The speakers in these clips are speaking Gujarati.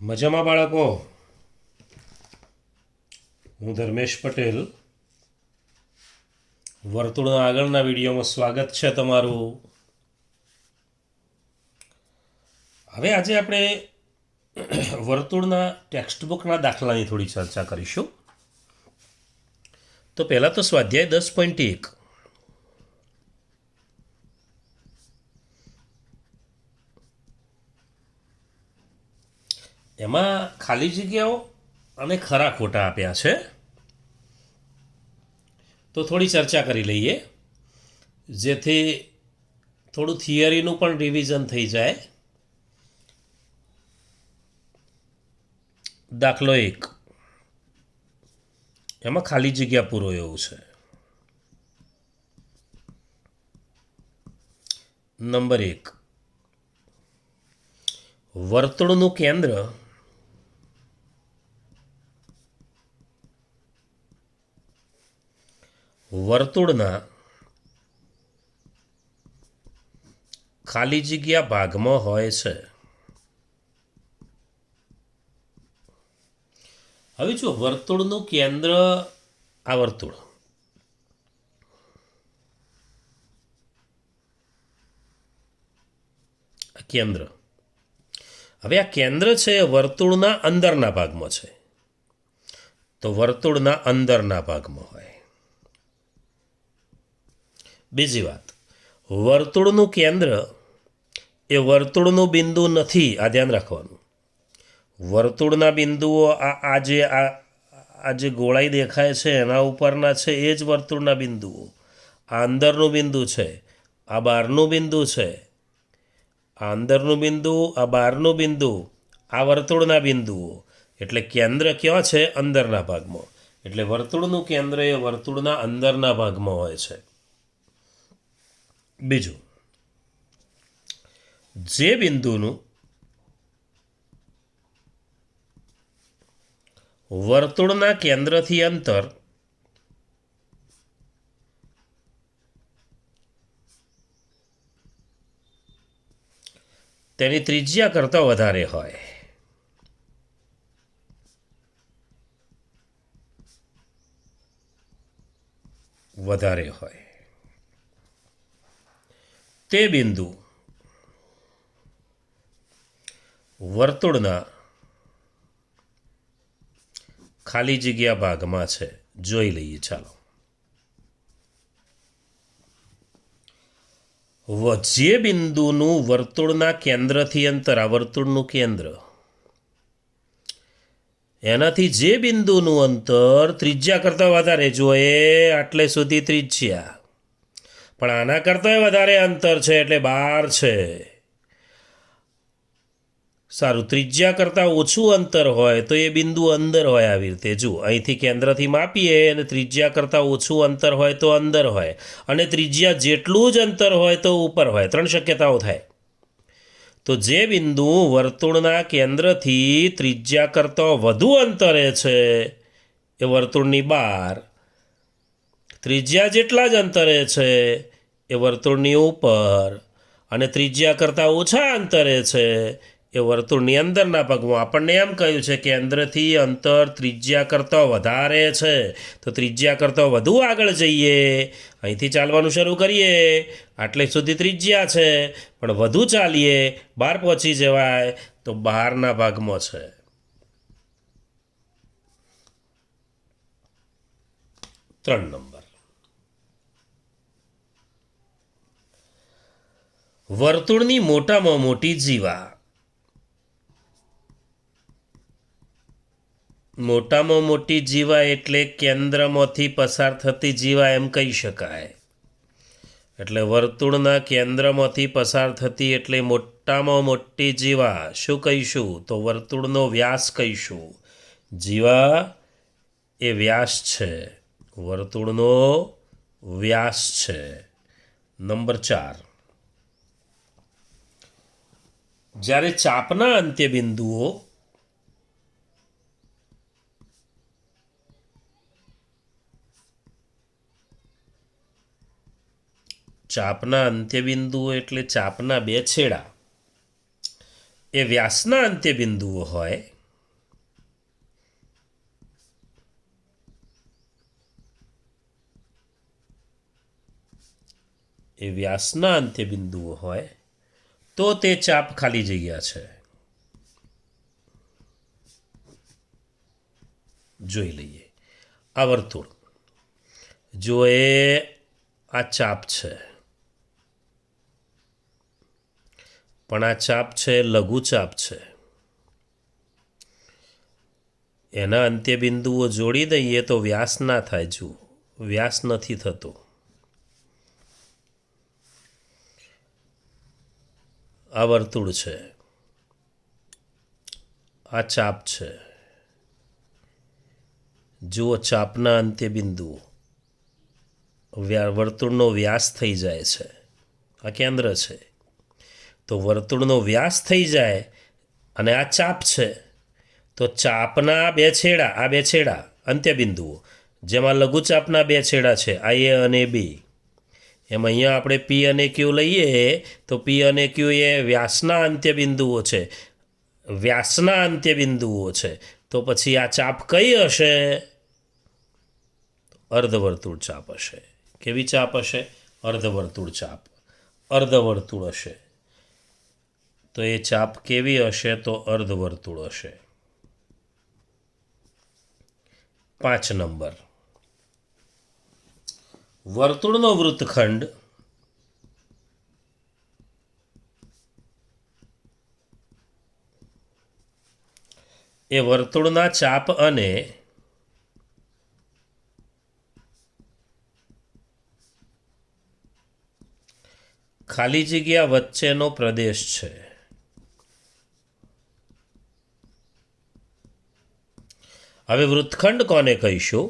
મજામાં બાળકો, હું ધર્મેશ પટેલ. વર્તુળના આગળના વિડીયોમાં સ્વાગત છે તમારું. હવે આજે આપણે વર્તુળના ટેક્સ્ટબુકના દાખલાની થોડી ચર્ચા કરીશું. તો પહેલાં તો સ્વાધ્યાય 10.1. એમાં ખાલી જગ્યાઓ અને ખરા ખોટા આપ્યા છે. તો થોડી ચર્ચા કરી લઈએ, જેથી થોડું થિયરીનું પણ રિવિઝન થઈ જાય. દાખલો 1, એમાં ખાલી જગ્યા પૂરો એવું છે. નંબર 1, વર્તુળનું કેન્દ્ર વર્તુળના ખાલી જગ્યા ભાગમાં હોય છે. હવે જો વર્તુળનું કેન્દ્ર, આ વર્તુળ, કેન્દ્ર. હવે આ કેન્દ્ર છે એ વર્તુળના અંદરના ભાગમાં છે, તો વર્તુળના અંદરના ભાગમાં હોય. બીજી વાત, વર્તુળનું કેન્દ્ર એ વર્તુળનું બિંદુ નથી. આ ધ્યાન રાખવાનું. વર્તુળના બિંદુઓ આ જે ગોળાઈ દેખાય છે એના ઉપરના છે એ જ વર્તુળના બિંદુઓ. આ અંદરનું બિંદુ છે, આ બહારનું બિંદુ છે. આ અંદરનું બિંદુ, આ બહારનું બિંદુ, આ વર્તુળના બિંદુઓ. એટલે કેન્દ્ર ક્યાં છે? અંદરના ભાગમાં. એટલે વર્તુળનું કેન્દ્ર એ વર્તુળના અંદરના ભાગમાં હોય છે. બીજું, જે બિંદુનું વર્તુળના કેન્દ્રથી અંતર તેની ત્રિજ્યા કરતાં વધારે હોય. તે બિંદુ વર્તુળના ખાલી જગ્યા ભાગમાં છે. જોઈ લઈએ. ચાલો, જે બિંદુનું વર્તુળના કેન્દ્રથી અંતર, આ વર્તુળનું કેન્દ્ર, એનાથી જે બિંદુનું અંતર ત્રિજ્યા કરતાં વધારે જોઈએ, આટલે સુધી ત્રિજ્યા, પણ આના કરતાં વધારે અંતર છે એટલે 12 છે. સારું, ત્રિજ્યા કરતાં ઓછું અંતર હોય તો એ બિંદુ અંદર હોય. આવી રીતે જુઓ, અહીંથી કેન્દ્રથી માપીએ અને ત્રિજ્યા કરતાં ઓછું અંતર હોય તો અંદર હોય, અને ત્રિજ્યા જેટલું જ અંતર હોય તો ઉપર હોય. 3 શક્યતાઓ થાય. તો જે બિંદુ વર્તુળના કેન્દ્રથી ત્રિજ્યા કરતાં વધુ અંતરે છે એ વર્તુળની બહાર, ત્રિજ્યા જેટલા જ અંતરે છે એ વર્તુળની ઉપર, અને ત્રિજ્યા કરતાં ઓછા અંતરે છે એ વર્તુળની અંદરના ભાગમાં. આપણને એમ કહ્યું છે કે કેન્દ્રથી અંતર ત્રિજ્યા કરતાં વધારે છે, તો ત્રિજ્યા કરતાં વધુ આગળ જઈએ, અહીંથી ચાલવાનું શરૂ કરીએ, આટલે સુધી ત્રિજ્યા છે, પણ વધુ ચાલીએ, બહાર પહોંચી જવાય તો બહારના ભાગમાં છે. ત્રણ નંબર, વર્તુળની મોટામાં મોટી જીવા. મોટામાં મોટી જીવા એટલે કેન્દ્રમાંથી પસાર થતી જીવા એમ કહી શકાય. એટલે વર્તુળના કેન્દ્રમાંથી પસાર થતી એટલે મોટામાં મોટી જીવા શું કહીશું? તો વર્તુળનો વ્યાસ કહીશું. જીવા એ વ્યાસ છે, વર્તુળનો વ્યાસ છે. નંબર 4, જ્યારે ચાપના અંત્ય બિંદુઓ ચાપના અંત્યબિંદુઓ એટલે ચાપના બે છેડા એ વ્યાસના અંત્યબિંદુઓ હોય એ વ્યાસના અંત્ય બિંદુઓ હોય તો તે ચાપ ખાલી જગ્યા છે. જોઈ લઈએ. આ વર્તુળ જો એ આ ચાપ છે, પણ આ ચાપ છે લઘુ ચાપ છે. એના અંત્ય બિંદુઓ જોડી દઈએ તો વ્યાસ ના થાય. જુઓ, વ્યાસ નથી થતો. આ વર્તુળ છે, આ ચાપ છે. જુઓ, ચાપના અંત્ય બિંદુઓ, વર્તુળનો વ્યાસ થઈ જાય છે. આ કેન્દ્ર છે, તો વર્તુળનો વ્યાસ થઈ જાય અને આ ચાપ છે, તો ચાપના બે છેડા, આ બે છેડા અંત્ય બિંદુઓ, જેમાં લઘુચાપના બે છેડા છે, આ એ અને બી. એમ અહીંયા આપણે પી અને ક્યુ લઈએ તો પી અને ક્યુ એ વ્યાસના અંત્ય બિંદુઓ છે. વ્યાસના અંત્ય બિંદુઓ છે, તો પછી આ ચાપ કઈ હશે? અર્ધવર્તુળ ચાપ હશે. કેવી ચાપ હશે? અર્ધવર્તુળ ચાપ. અર્ધવર્તુળ હશે. તો એ ચાપ કેવી હશે? તો અર્ધવર્તુળ હશે. 5 નંબર, વર્તુળનો વૃત્તખંડ એ વર્તુળના ચાપ અને ખાલી જગ્યા વચ્ચેનો પ્રદેશ છે. હવે વૃત્તખંડ કોને કહીશું?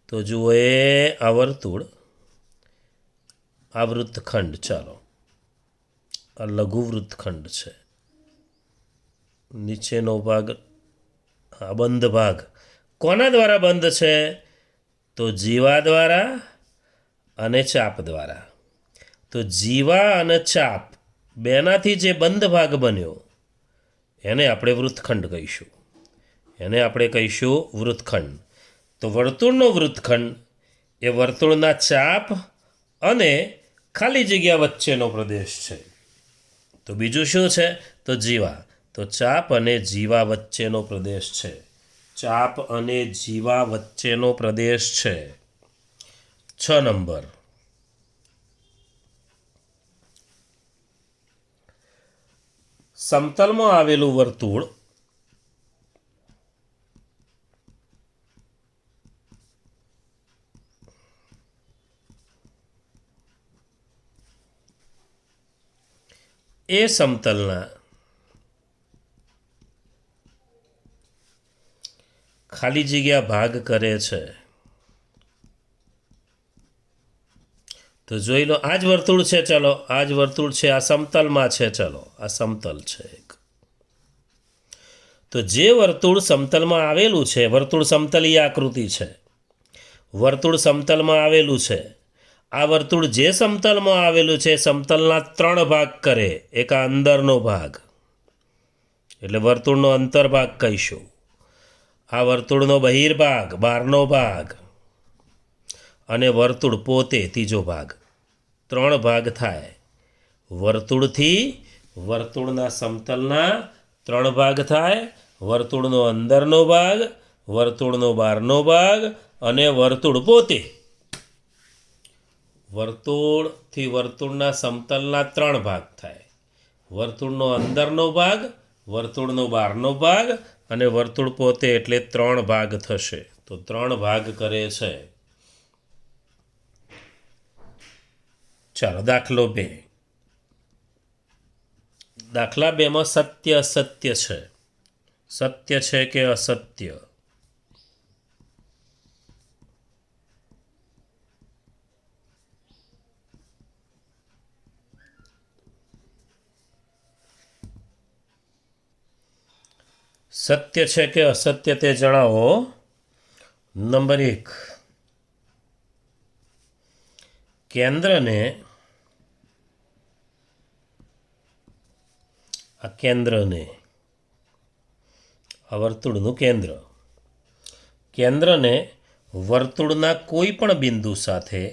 તો જુઓ, એ આ વર્તુળ, આ વૃત્તખંડ. ચાલો, આ લઘુ વૃત્તખંડ છે. નીચેનો ભાગ, આ બંધ ભાગ કોના દ્વારા બંધ છે? તો જીવા દ્વારા અને ચાપ દ્વારા. તો જીવા અને ચાપ બેનાથી જે બંધ ભાગ બન્યો એને આપણે વૃત્તખંડ કહીશું. એને આપણે કહીશું વૃત્તખંડ. તો વર્તુળનો વૃત્તખંડ એ વર્તુળના ચાપ અને ખાલી જગ્યા વચ્ચેનો પ્રદેશ છે. તો બીજું શું છે? તો જીવા. તો ચાપ અને જીવા વચ્ચેનો પ્રદેશ છે. ચાપ અને જીવા વચ્ચેનો પ્રદેશ છે. 6 નંબર, સમતલમાં આવેલું વર્તુળ એ સમતલના ખાલી જગ્યા ભાગ કરે છે. તો જોઈ લો, આ જ વર્તુળ છે. ચલો, આ જ વર્તુળ છે, આ સમતલમાં છે. ચલો, આ સમતલ છે એક. તો જે વર્તુળ સમતલમાં આવેલું છે, વર્તુળ સમતલીય આકૃતિ છે, વર્તુળ સમતલમાં આવેલું છે. આ વર્તુળ જે સમતલમાં આવેલું છે, સમતલના 3 ભાગ કરે. એક આ અંદરનો ભાગ, એટલે વર્તુળનો અંતર્ભાગ કહીશું. આ વર્તુળનો બહિર્ભાગ, બહારનો ભાગ, અને વર્તુળ પોતે ત્રીજો ભાગ. 3 ભાગ થાય. વર્તુળથી વર્તુળના સમતલના 3 ભાગ થાય. વર્તુળનો અંદરનો ભાગ, વર્તુળનો બહારનો ભાગ અને વર્તુળ પોતે. વર્તુળથી વર્તુળના સમતલના 3 ભાગ થાય. વર્તુળનો અંદરનો ભાગ, વર્તુળનો બહારનો ભાગ અને વર્તુળ પોતે, એટલે 3 ભાગ થશે. તો 3 ભાગ કરે છે. ચાલો, દાખલો 2. દાખલા 2માં સત્ય અસત્ય છે. સત્ય છે કે અસત્ય? સત્ય છે કે અસત્ય તે જણાવો. નંબર 1, કેન્દ્રને, આ કેન્દ્રને, આ વર્તુળનું કેન્દ્ર, કેન્દ્રને વર્તુળના કોઈ પણ બિંદુ સાથે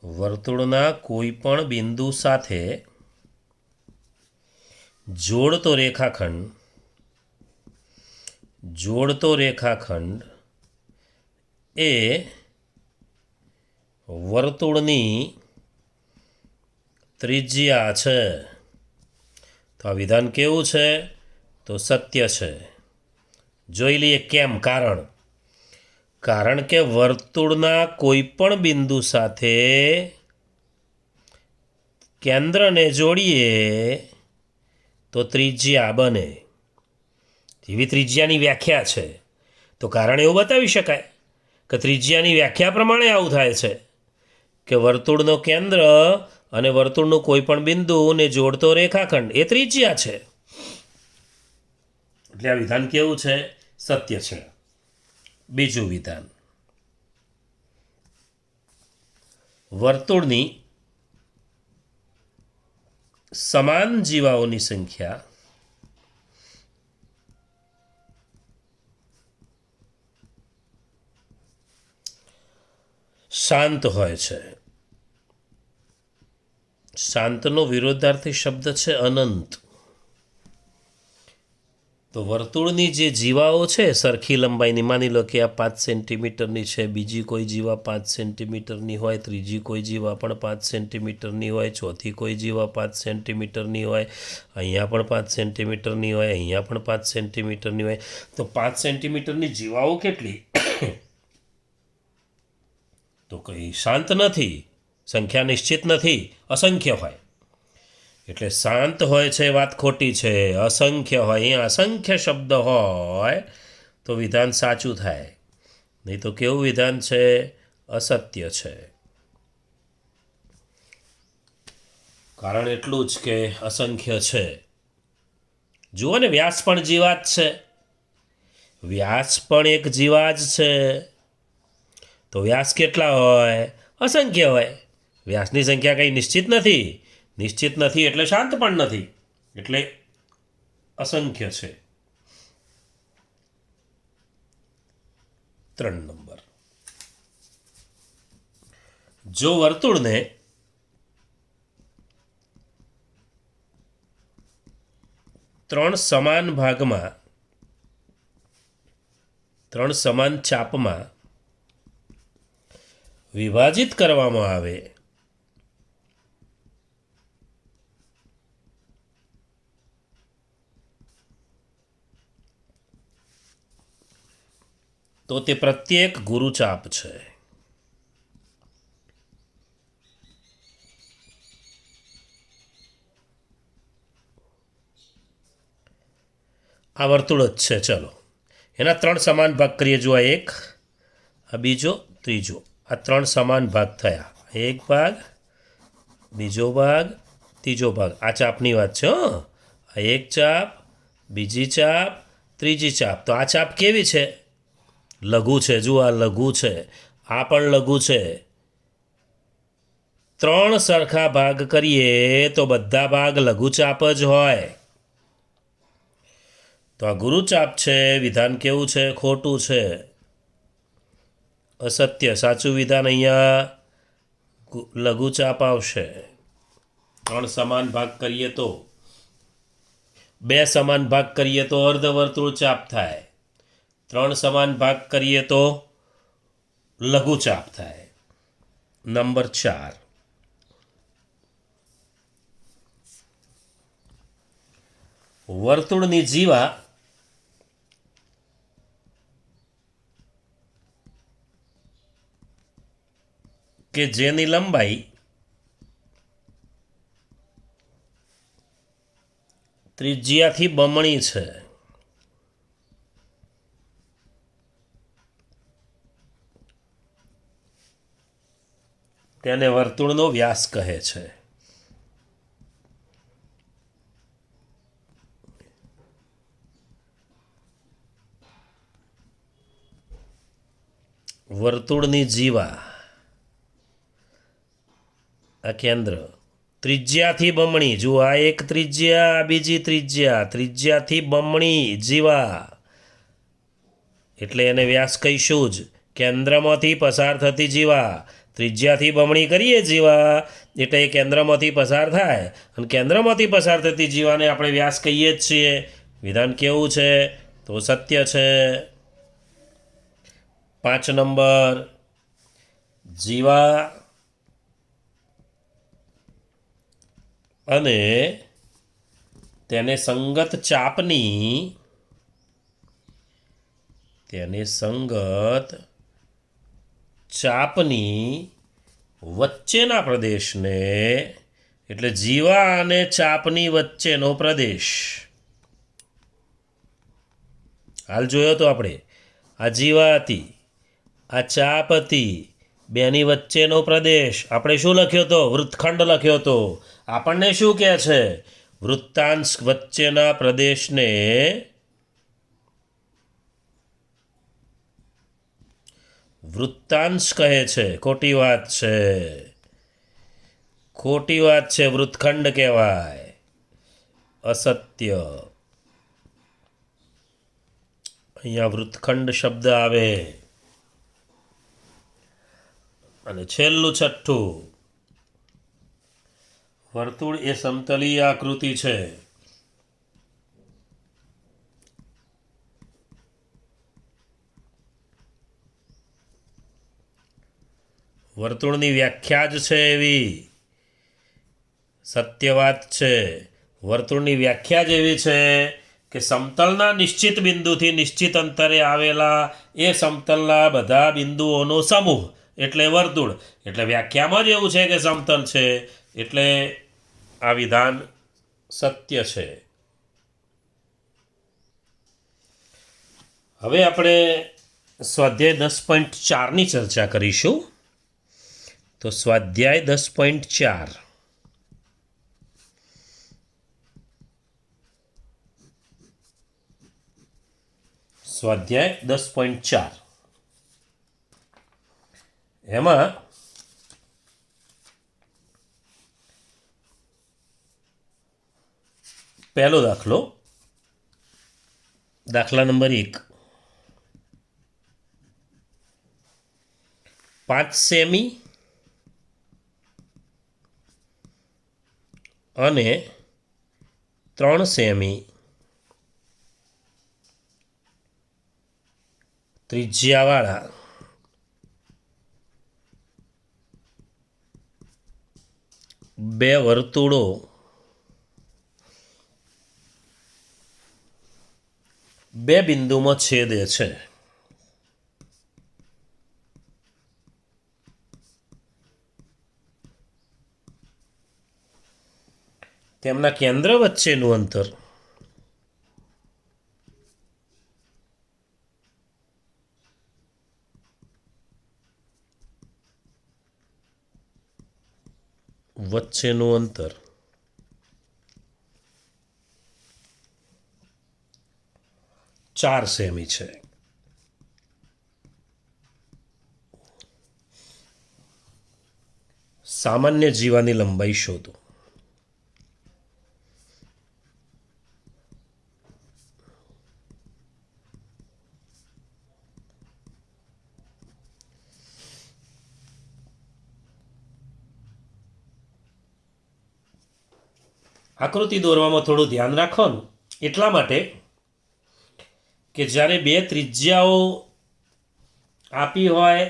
વર્તુળના કોઈ પણ બિંદુ સાથે જોડતો રેખાખંડ એ વર્તુળની ત્રિજ્યા છે. તો આ વિધાન કેવું છે? તો સત્ય છે. જોઈ લઈએ કેમ. કારણ કે વર્તુળના કોઈ પણ બિંદુ સાથે કેન્દ્રને જોડીએ તો ત્રિજ્યા બને. એવી ત્રિજ્યાની વ્યાખ્યા છે. તો કારણ એવું બતાવી શકાય કે ત્રિજ્યાની વ્યાખ્યા પ્રમાણે આવું થાય છે કે વર્તુળનો કેન્દ્ર અને વર્તુળનું કોઈ પણ બિંદુને જોડતો રેખાખંડ એ ત્રિજ્યા છે. એટલે આ વિધાન કેવું છે? સત્ય છે. બીજું વિધાન, વર્તુળની સમાન જીવાઓની સંખ્યા શાંત હોય છે. શાંતનો વિરોધાર્થી શબ્દ છે અનંત. તો વર્તુળની જે જીવાઓ છે સરખી લંબાઈની, માની લો કે આ 5 સેન્ટીમીટરની છે, બીજી કોઈ જીવા 5 સેન્ટીમીટરની હોય, ત્રીજી કોઈ જીવા પણ 5 સેન્ટીમીટરની હોય, ચોથી કોઈ જીવા 5 સેન્ટીમીટરની હોય, અહીંયા પણ 5 સેન્ટીમીટરની હોય, અહીંયા પણ 5 સેન્ટીમીટરની હોય. તો 5 સેન્ટીમીટરની જીવાઓ કેટલી? તો કંઈ શાંત નથી, સંખ્યા નિશ્ચિત નથી, અસંખ્ય હોય. એટલે શાંત હોય છે વાત ખોટી છે. અસંખ્ય હોય, અહીંયા અસંખ્ય શબ્દ હોય તો વિધાન સાચું થાય. નહીં તો કેવું વિધાન છે? અસત્ય છે. કારણ એટલું જ કે અસંખ્ય છે. જુઓ ને, વ્યાસ પણ જીવા જ છે. વ્યાસ પણ એક જીવા જ છે. તો વ્યાસ કેટલા હોય? અસંખ્ય હોય. વ્યાસની સંખ્યા કંઈ નિશ્ચિત નથી એટલે શાંત પણ નથી, એટલે અસંખ્ય છે. 3 નંબર, જો વર્તુળને ત્રણ સમાન ચાપમાં વિભાજિત કરવામાં આવે તો તે પ્રત્યેક ગુરુચાપ છે. આ વર્તુળ જ છે. ચલો એના 3 સમાન ભાગ કરીએ. જો આ એક, આ બીજો, ત્રીજો, આ 3 સમાન ભાગ થયા. એક ભાગ, બીજો ભાગ, ત્રીજો ભાગ. આ ચાપની વાત છે. આ એક ચાપ, બીજી ચાપ, ત્રીજી ચાપ. તો આ ચાપ કેવી છે? લઘુ છે. જુઓ, આ લઘુ છે, આ પણ લઘુ છે. 3 સરખા ભાગ કરીએ તો બધા ભાગ લઘુચાપ જ હોય. તો આ ગુરુચાપ છે. વિધાન કેવું છે? ખોટું છે, અસત્ય. સાચું વિધાન અહીંયા લઘુચાપ આવશે. 3 સમાન ભાગ કરીએ તો, 2 સમાન ભાગ કરીએ તો અર્ધવર્તુળ ચાપ થાય, 3 સમાન ભાગ કરીએ તો લઘુચાપ થાય. નંબર 4, વર્તુળની જીવા કે જેની લંબાઈ ત્રિજ્યાથી બમણી છે, તેને વર્તુળનો વ્યાસ કહે છે. વર્તુળની જીવા, આ કેન્દ્ર, ત્રિજ્યાથી બમણી. જો આ એક ત્રિજ્યા, આ બીજી ત્રિજ્યા, ત્રિજ્યાથી બમણી જીવા એટલે એને વ્યાસ કહીશું જ. કેન્દ્રમાંથી પસાર થતી જીવા ત્રિજ્યાથી બમણી કરીએ જીવા એટલે એ કેન્દ્રમાંથી પસાર થાય અને કેન્દ્રમાંથી પસાર થતી જીવાને આપણે વ્યાસ કહીએ જ છીએ. વિધાન કેવું છે? તો સત્ય છે. 5 નંબર, જીવા અને તેને સંગત ચાપની વચ્ચેના પ્રદેશને, એટલે જીવા અને ચાપની વચ્ચેનો પ્રદેશ, હાલ જોયો તો આપણે, આ જીવા હતી, આ ચાપ હતી, બેની વચ્ચેનો પ્રદેશ આપણે શું લખ્યો હતો? વૃત્તખંડ લખ્યો હતો. આપણને શું કહે છે? વૃત્તાંશ વચ્ચેના પ્રદેશને વૃત્તાંશ કહે છે. ખોટી વાત છે, ખોટી વાત છે. વૃત્તખંડ કહેવાય. અસત્ય. અહીંયા વૃત્તખંડ શબ્દ આવે. અને છેલ્લું છઠ્ઠું, વર્તુળ એ સમતલીય આકૃતિ છે. વર્તુળની વ્યાખ્યા જ છે એવી. સત્ય વાત છે. વર્તુળની વ્યાખ્યા જ એવી છે કે સમતલના નિશ્ચિત બિંદુથી નિશ્ચિત અંતરે આવેલા એ સમતલના બધા બિંદુઓનો સમૂહ એટલે વર્તુળ. એટલે વ્યાખ્યામાં જ એવું છે કે સમતલ છે, એટલે આ વિધાન સત્ય છે. હવે આપણે સ્વાધ્યાય 10.4ની ચર્ચા કરીશું. તો સ્વાધ્યાય 10.4, સ્વાધ્યાય 10.4 એમાં પહેલો દાખલો, દાખલા નંબર 1. 5 સેમી અને 3 સેમી ત્રિજ્યાવાળા બે વર્તુળો બે બિંદુમાં છેદે છે. તેમના કેન્દ્ર વચ્ચેનું અંતર વચ્ચેનું અંતર 4 સેમી છે. સામાન્ય જીવાની લંબાઈ શોધો. આકૃતિ દોરવામાં થોડું ધ્યાન રાખો ને, એટલા માટે કે જ્યારે બે ત્રિજ્યાઓ આપી હોય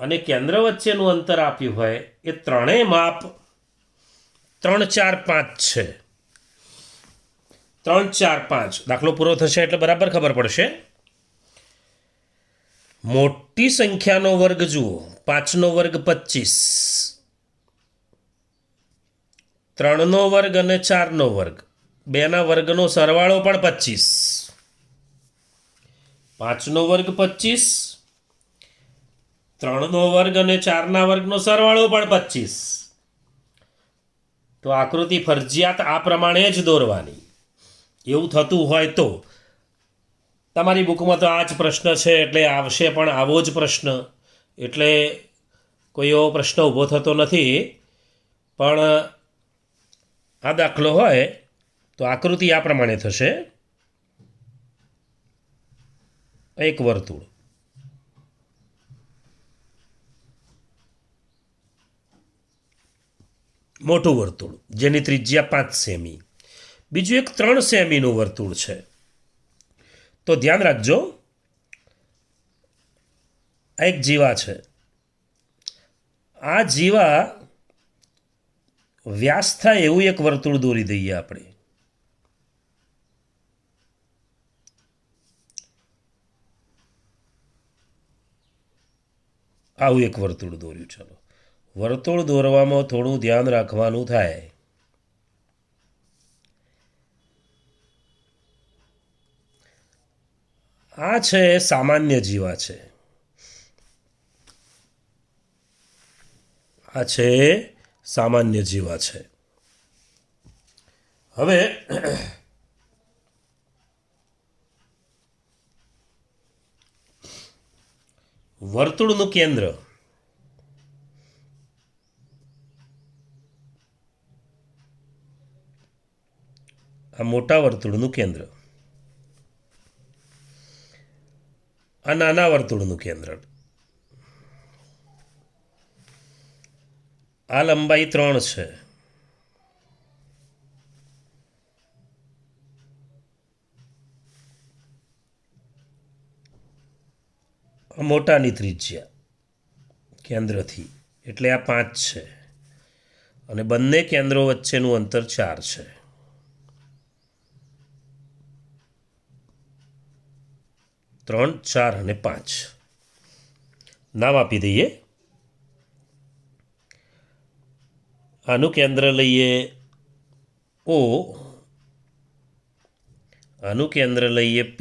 અને કેન્દ્ર વચ્ચેનું અંતર આપ્યું હોય, એ ત્રણેય માપ 3, 4, 5 છે. 3, 4, 5 દાખલો પૂરો થશે એટલે બરાબર ખબર પડશે. મોટી સંખ્યાનો વર્ગ જુઓ. 5નો વર્ગ 25, 3નો વર્ગ અને 4નો વર્ગ, બેના વર્ગનો સરવાળો પણ 25. 5નો વર્ગ 25, 3નો વર્ગ અને 4ના વર્ગનો સરવાળો પણ 25. તો આકૃતિ ફરજિયાત આ પ્રમાણે જ દોરવાની. એવું થતું હોય તો તમારી બુકમાં તો આ જ પ્રશ્ન છે એટલે આવશે પણ આવો જ પ્રશ્ન, એટલે કોઈ એવો પ્રશ્ન ઊભો થતો નથી. પણ આ દાખલો હોય તો આકૃતિ આ પ્રમાણે થશે. એક વર્તુળ, મોટું વર્તુળ જેની ત્રિજ્યા 5 સેમી. બીજું એક 3 સેમીનું વર્તુળ છે. તો ધ્યાન રાખજો, આ એક જીવા છે. આ જીવા વ્યાસ થાય એવું એક વર્તુળ દોરી દઈએ આપણે. આવું એક વર્તુળ દોર્યું. ચલો, વર્તુળ દોરવામાં થોડું ધ્યાન રાખવાનું થાય. આ છે સામાન્ય જીવા છે. આ છે સામાન્ય જીવા છે. હવે વર્તુળનું કેન્દ્ર આ મોટા વર્તુળનું કેન્દ્ર, આ નાના વર્તુળનું કેન્દ્ર. આ લંબાઈ 3 છે. આ મોટાની ત્રિજ્યા કેન્દ્રથી એટલે આ 5 છે અને બંને કેન્દ્રો વચ્ચેનું અંતર 4 છે. ત્રણ, 4 અને 5 નામ આપી દઈએ. આનું કેન્દ્ર લઈએ O, આનું કેન્દ્ર લઈએ P,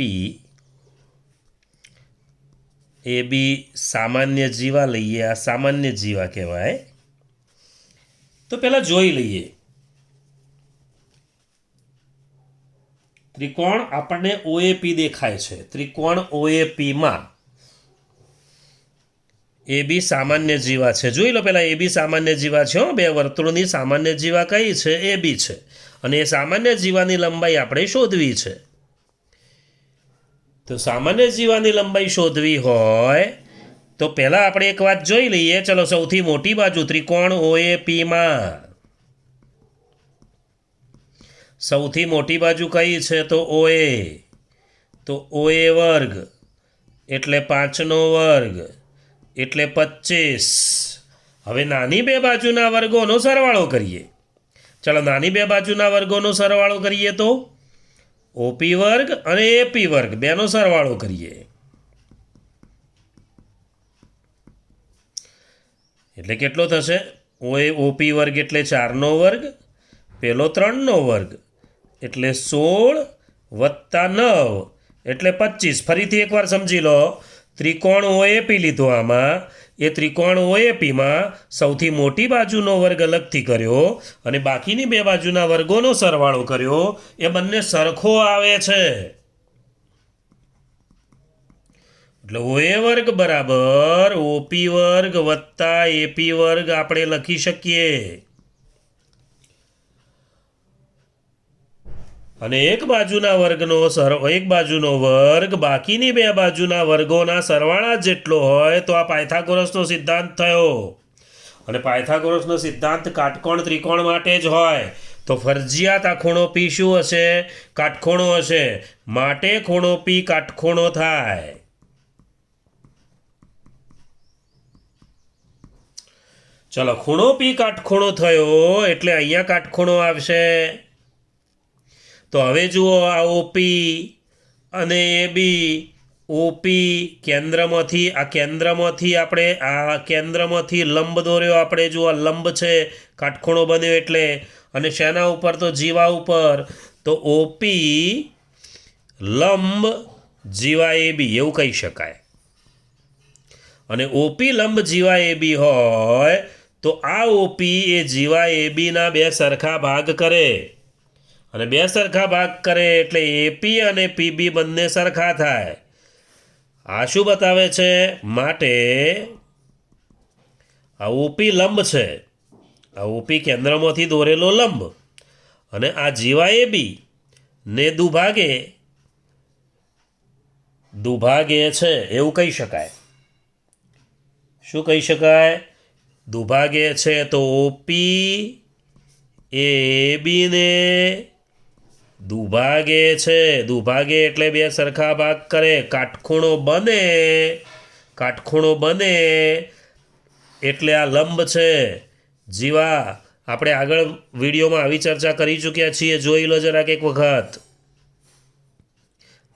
એ બી સામાન્ય જીવા લઈએ. આ સામાન્ય જીવા કહેવાય. તો પહેલાં જોઈ લઈએ. ત્રિકોણ આપણને OAP દેખાય છે. ત્રિકોણ OAPમાં એ બી સામાન્ય જીવા છે. જોઈ લો પહેલાં, એ બી સામાન્ય જીવા છે. બે વર્તુળની સામાન્ય જીવા કઈ છે? એ બી છે. અને એ સામાન્ય જીવાની લંબાઈ આપણે શોધવી છે. તો સામાન્ય જીવાની લંબાઈ શોધવી હોય તો પહેલાં આપણે એક વાત જોઈ લઈએ. ચલો, સૌથી મોટી બાજુ ત્રિકોણ OAPમાં સૌથી મોટી બાજુ કઈ છે? તો OA. તો OA વર્ગ એટલે 5નો વર્ગ એટલે 25. હવે નાની બે બાજુના વર્ગોનો સરવાળો કરીએ. ચાલો, નાની બે બાજુના વર્ગોનો સરવાળો કરીએ તો OP વર્ગ અને AP વર્ગ બેનો સરવાળો કરીએ એટલે કેટલો થશે? OP વર્ગ એટલે 4નો વર્ગ, પેલો 3નો વર્ગ એટલે 16 વત્તા 9 એટલે 25. ફરીથી એકવાર સમજી લો, ત્રિકોણ OAP લીધો. આમાં એ ત્રિકોણ OAPમાં સૌથી મોટી બાજુનો વર્ગ અલગથી કર્યો અને બાકીની બે બાજુના વર્ગોનો સરવાળો કર્યો. એ બંને સરખો આવે છે. એટલે OA વર્ગ બરાબર OP વર્ગ વત્તા AP વર્ગ આપણે લખી શકીએ. અને એક બાજુનો વર્ગ બાકીની બે બાજુના વર્ગોના સરવાળા જેટલો હોય તો આ પાયથાગોરસનો સિદ્ધાંત થયો. અને પાયથાગોરસનો સિદ્ધાંત કાટકોણ ત્રિકોણ માટે જ હોય. તો ફરજિયાત આ ખૂણો P શું હશે? કાટખૂણો હશે. માટે ખૂણો P કાટખૂણો થાય. ચલો, ખૂણો P કાટખૂણો થયો એટલે અહીંયા કાટખૂણો આવશે. તો હવે જુઓ, આ OP અને AB, OP કેન્દ્રમાંથી લંબ દોર્યો આપણે. જુઓ, લંબ છે, કાટખૂણો બન્યો એટલે. અને શેના ઉપર? તો જીવા ઉપર. તો OP લંબ જીવા AB એવું કહી શકાય. અને OP લંબ જીવા AB હોય તો આ OP એ જીવા ABના બે સરખા ભાગ કરે. અને બે સરખા ભાગ કરે એટલે AP અને PB બંને સરખા થાય. આ શું બતાવે છે? માટે આ OP લંબ છે. આ OP કેન્દ્રમાંથી દોરેલો લંબ અને આ જીવા AB ને દુભાગે છે એવું કહી શકાય. શું કહી શકાય? દુભાગે છે. તો OP એ બીને દુભાગે છે. દુભાગે એટલે બે સરખા ભાગ કરે. કાટખૂણો બને એટલે આ લંબ છે. જીવા આપણે આગળ વિડીયોમાં આવી ચર્ચા કરી ચૂક્યા છીએ. જોઈ લો જરાક એક વખત.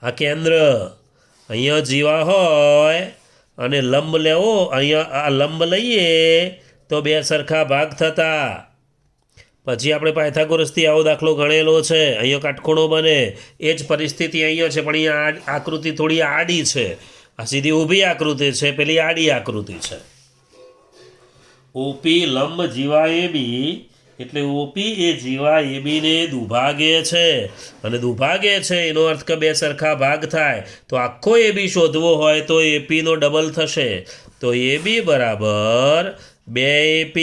આ કેન્દ્ર અહીંયા જીવા હોય અને લંબ લેવો, અહીંયા આ લંબ લઈએ તો બે સરખા ભાગ થતા. પછી આપણે પાયથાગોરસથી આવો દાખલો ગણેલો છે. અહીંયા કાટખૂણો બને. એ જ પરિસ્થિતિ અહીંયા છે, પણ અહીંયા આકૃતિ થોડી આડી છે. આ સીધી ઊભી આકૃતિ છે, પેલી આડી આકૃતિ છે. ઓપી લંબ જીવા એ બી એટલે ઓપી એ જીવા એ બીને દુભાગે છે. અને દુભાગે છે એનો અર્થ કે બે સરખા ભાગ થાય. તો આખો એ બી શોધવો હોય તો એપીનો ડબલ થશે. તો એ બી બરાબર 2AP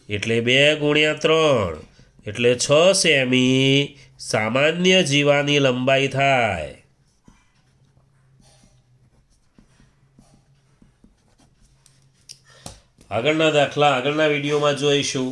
એટલે 2 × 3 એટલે 6 સેમી સામાન્ય જીવાની લંબાઈ થાય. આગળના દાખલા આગળના વિડીયોમાં જોઈશું.